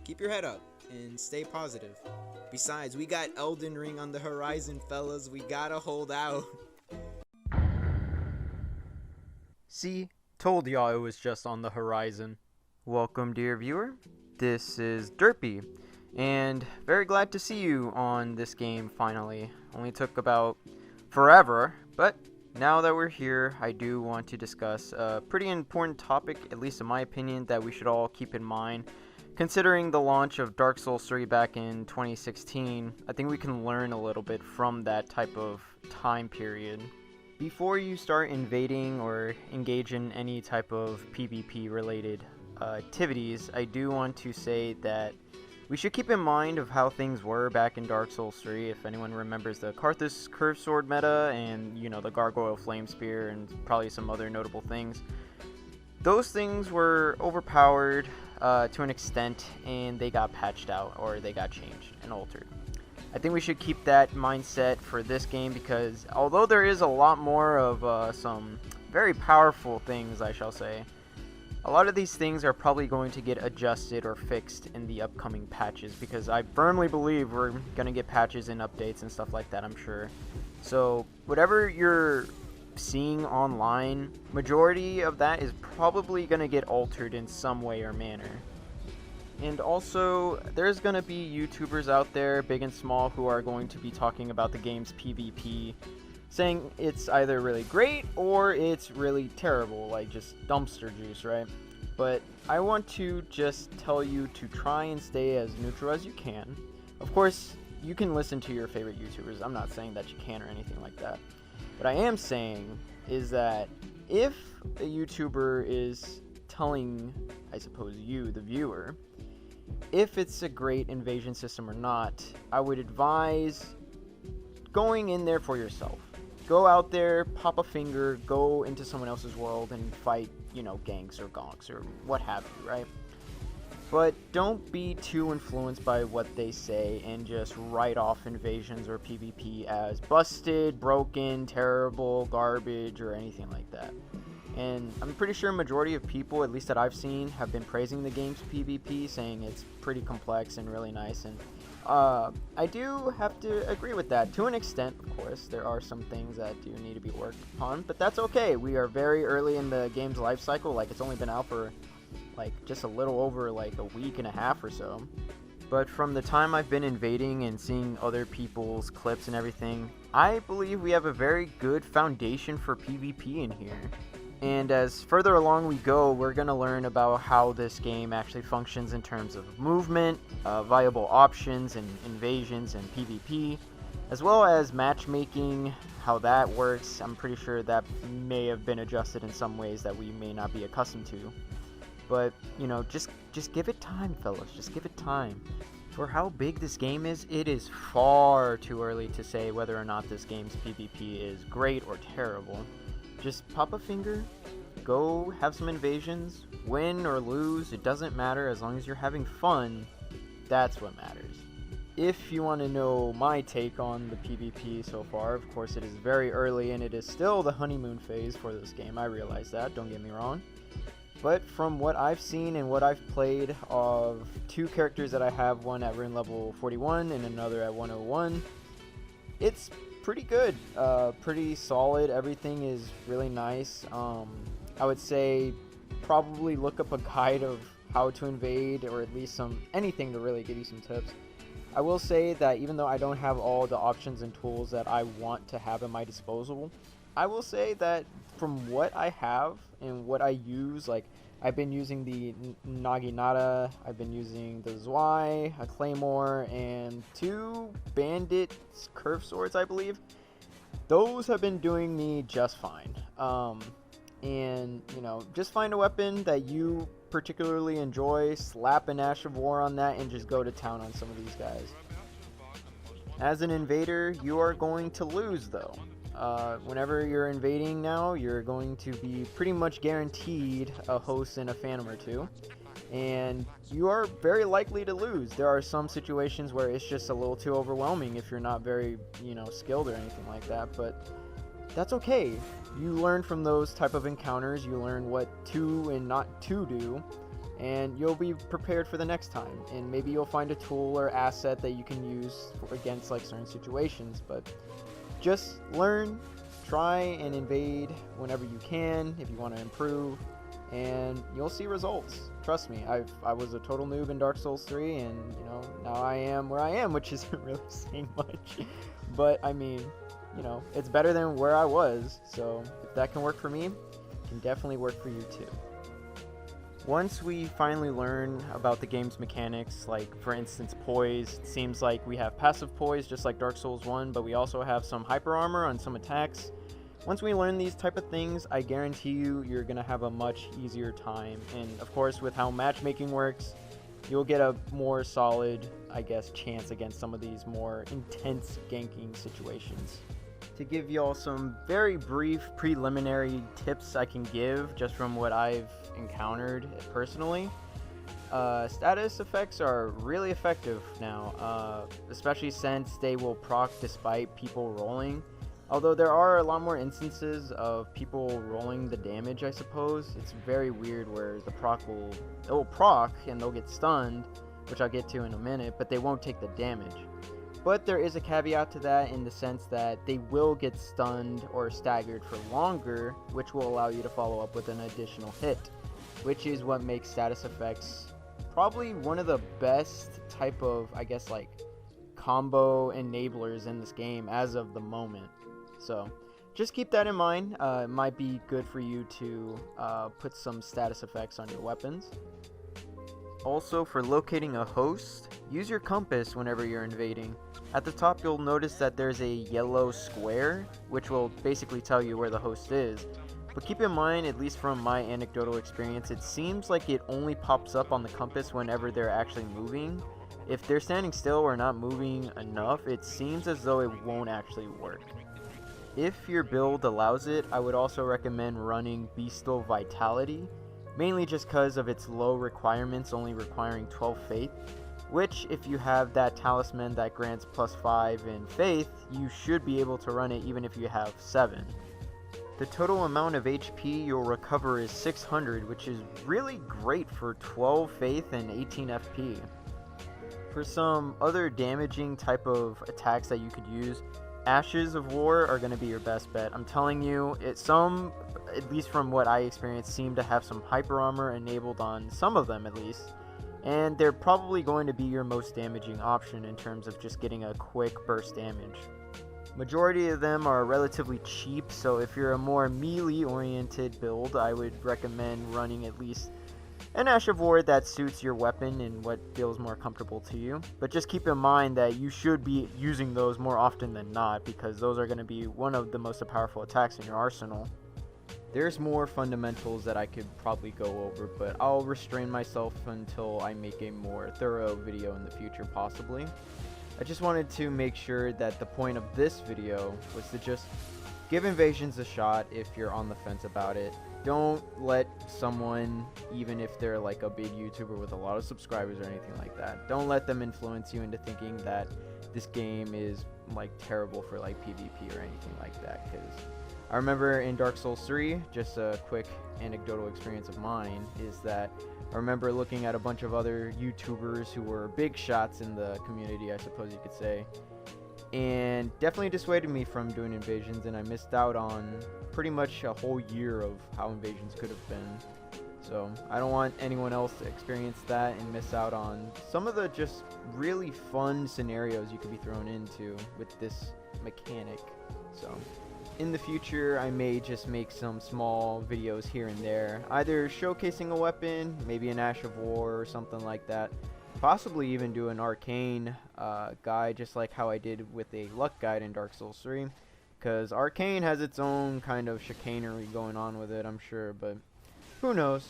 keep your head up and stay positive. Besides, we got Elden Ring on the horizon, fellas. We gotta hold out. See, told y'all it was just on the horizon. Welcome, dear viewer. This is Derpy, and very glad to see you on this game finally. Only took about forever, but now that we're here, I do want to discuss a pretty important topic, at least in my opinion, that we should all keep in mind. Considering the launch of Dark Souls 3 back in 2016, I think we can learn a little bit from that type of time period. Before you start invading or engage in any type of PvP related activities, I do want to say that we should keep in mind of how things were back in Dark Souls 3. If anyone remembers the Karthus Curved Sword meta and, the Gargoyle Flame Spear and probably some other notable things. Those things were overpowered to an extent, and they got patched out, or they got changed and altered. I think we should keep that mindset for this game because although there is a lot more of some very powerful things, I shall say, a lot of these things are probably going to get adjusted or fixed in the upcoming patches because I firmly believe we're going to get patches and updates and stuff like that, I'm sure. So whatever you're seeing online, majority of that is probably going to get altered in some way or manner. And also, there's going to be YouTubers out there, big and small, who are going to be talking about the game's PvP, saying it's either really great or it's really terrible, like just dumpster juice, right? But I want to just tell you to try and stay as neutral as you can. Of course, you can listen to your favorite YouTubers. I'm not saying that you can or anything like that. What I am saying is that if a YouTuber is telling, I suppose you, the viewer, if it's a great invasion system or not, I would advise going in there for yourself. Go out there, pop a finger, go into someone else's world and fight, ganks or gonks or what have you, right? But don't be too influenced by what they say and just write off invasions or PvP as busted, broken, terrible, garbage, or anything like that. And I'm pretty sure a majority of people, at least that I've seen, have been praising the game's PvP, saying it's pretty complex and really nice. And I do have to agree with that. To an extent, of course, there are some things that do need to be worked upon, but that's okay. We are very early in the game's life cycle. Like, it's only been out for just a little over a week and a half or so. But from the time I've been invading and seeing other people's clips and everything, I believe we have a very good foundation for PvP in here. And as further along we go, we're going to learn about how this game actually functions in terms of movement, viable options and invasions and PvP, as well as matchmaking, how that works. I'm pretty sure that may have been adjusted in some ways that we may not be accustomed to. But, just give it time, fellas. Just give it time. For how big this game is, it is far too early to say whether or not this game's PvP is great or terrible. Just pop a finger, go have some invasions, win or lose, it doesn't matter as long as you're having fun. That's what matters. If you want to know my take on the PvP so far, of course it is very early and it is still the honeymoon phase for this game, I realize that, don't get me wrong. But from what I've seen and what I've played of two characters that I have, one at rune level 41 and another at 101, it's pretty good, pretty solid. Everything is really nice. I would say probably look up a guide of how to invade, or at least anything to really give you some tips. I will say that even though I don't have all the options and tools that I want to have at my disposal, I will say that from what I have and what I use, I've been using the Naginata, I've been using the Zwei, a Claymore, and 2 Bandit Curved Swords, I believe. Those have been doing me just fine. And, just find a weapon that you particularly enjoy, slap an Ash of War on that, and just go to town on some of these guys. As an invader, you are going to lose, though. Whenever you're invading now, you're going to be pretty much guaranteed a host and a phantom or two, and you are very likely to lose. There are some situations where it's just a little too overwhelming if you're not very, skilled or anything like that, but that's okay. You learn from those type of encounters, you learn what to and not to do, and you'll be prepared for the next time. And maybe you'll find a tool or asset that you can use against like certain situations. But just learn, try, and invade whenever you can if you want to improve, and you'll see results. Trust me, I was a total noob in Dark Souls 3, and you know, now I am where I am, which isn't really saying much. But I mean, you know, it's better than where I was, so if that can work for me, it can definitely work for you too. Once we finally learn about the game's mechanics, like for instance poise, it seems like we have passive poise just like Dark Souls 1, but we also have some hyper armor on some attacks. Once we learn these type of things, I guarantee you're gonna have a much easier time. And of course, with how matchmaking works, you'll get a more solid, I guess, chance against some of these more intense ganking situations. To give y'all some very brief preliminary tips I can give just from what I've encountered personally, status effects are really effective now, especially since they will proc despite people rolling. Although there are a lot more instances of people rolling the damage, I suppose. It's very weird where the it will proc and they'll get stunned, which I'll get to in a minute, but they won't take the damage. But there is a caveat to that in the sense that they will get stunned or staggered for longer, which will allow you to follow up with an additional hit, which is what makes status effects probably one of the best type of, I guess, like combo enablers in this game as of the moment. So just keep that in mind. It might be good for you to put some status effects on your weapons. Also, for locating a host, use your compass whenever you're invading. At the top, you'll notice that there's a yellow square, which will basically tell you where the host is. But keep in mind, at least from my anecdotal experience, it seems like it only pops up on the compass whenever they're actually moving. If they're standing still or not moving enough, it seems as though it won't actually work. If your build allows it, I would also recommend running Beastal Vitality, mainly just because of its low requirements, only requiring 12 faith, which if you have that talisman that grants +5 in faith, you should be able to run it even if you have 7. The total amount of HP you'll recover is 600, which is really great for 12 faith and 18 FP. For some other damaging type of attacks that you could use, Ashes of War are going to be your best bet. I'm telling you, some, at least from what I experienced, seem to have some hyper armor enabled on some of them at least, and they're probably going to be your most damaging option in terms of just getting a quick burst damage. Majority of them are relatively cheap, so if you're a more melee oriented build, I would recommend running at least an Ash of War that suits your weapon and what feels more comfortable to you. But just keep in mind that you should be using those more often than not, because those are going to be one of the most powerful attacks in your arsenal. There's more fundamentals that I could probably go over, but I'll restrain myself until I make a more thorough video in the future possibly. I just wanted to make sure that the point of this video was to just give invasions a shot if you're on the fence about it. Don't let someone, even if they're like a big YouTuber with a lot of subscribers or anything like that, don't let them influence you into thinking that this game is like terrible for like PvP or anything like that. Because I remember in Dark Souls 3, just a quick anecdotal experience of mine is that I remember looking at a bunch of other YouTubers who were big shots in the community, I suppose you could say, and definitely dissuaded me from doing invasions, and I missed out on pretty much a whole year of how invasions could have been. So I don't want anyone else to experience that and miss out on some of the just really fun scenarios you could be thrown into with this mechanic. So in the future, I may just make some small videos here and there, either showcasing a weapon, maybe an Ash of War or something like that. Possibly even do an arcane guide, just like how I did with a luck guide in Dark Souls 3. Because arcane has its own kind of chicanery going on with it, I'm sure, but who knows.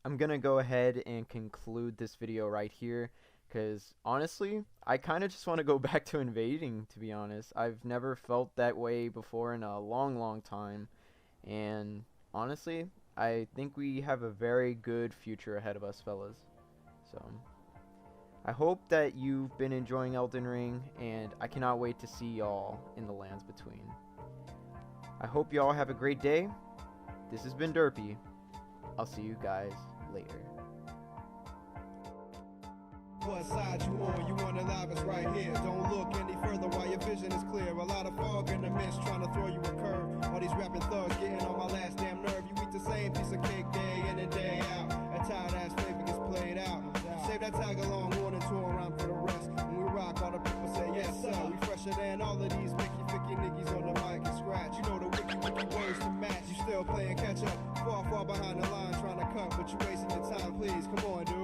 I'm gonna go ahead and conclude this video right here, because honestly, I kind of just want to go back to invading, to be honest. I've never felt that way before in a long time, and honestly, I think we have a very good future ahead of us, fellas. So I hope that you've been enjoying Elden Ring, and I cannot wait to see y'all in the lands between. I hope y'all have a great day. This has been Derpy. I'll see you guys later. What side you on? You want to live us right here. Don't look any further while your vision is clear. A lot of fog in the mist trying to throw you a curve. All these rapping thugs getting on my last damn nerve. You eat the same piece of cake day in and day out. A tired ass flavor gets played out. Save that tag along warning to around for the rest. When we rock, all the people say yes sir. We fresher than all of these Mickey Ficky niggas on the mic and scratch. You know the wiki words to match. You still playing catch up. Far behind the line trying to cut, but you wasting your time. Please come on, dude.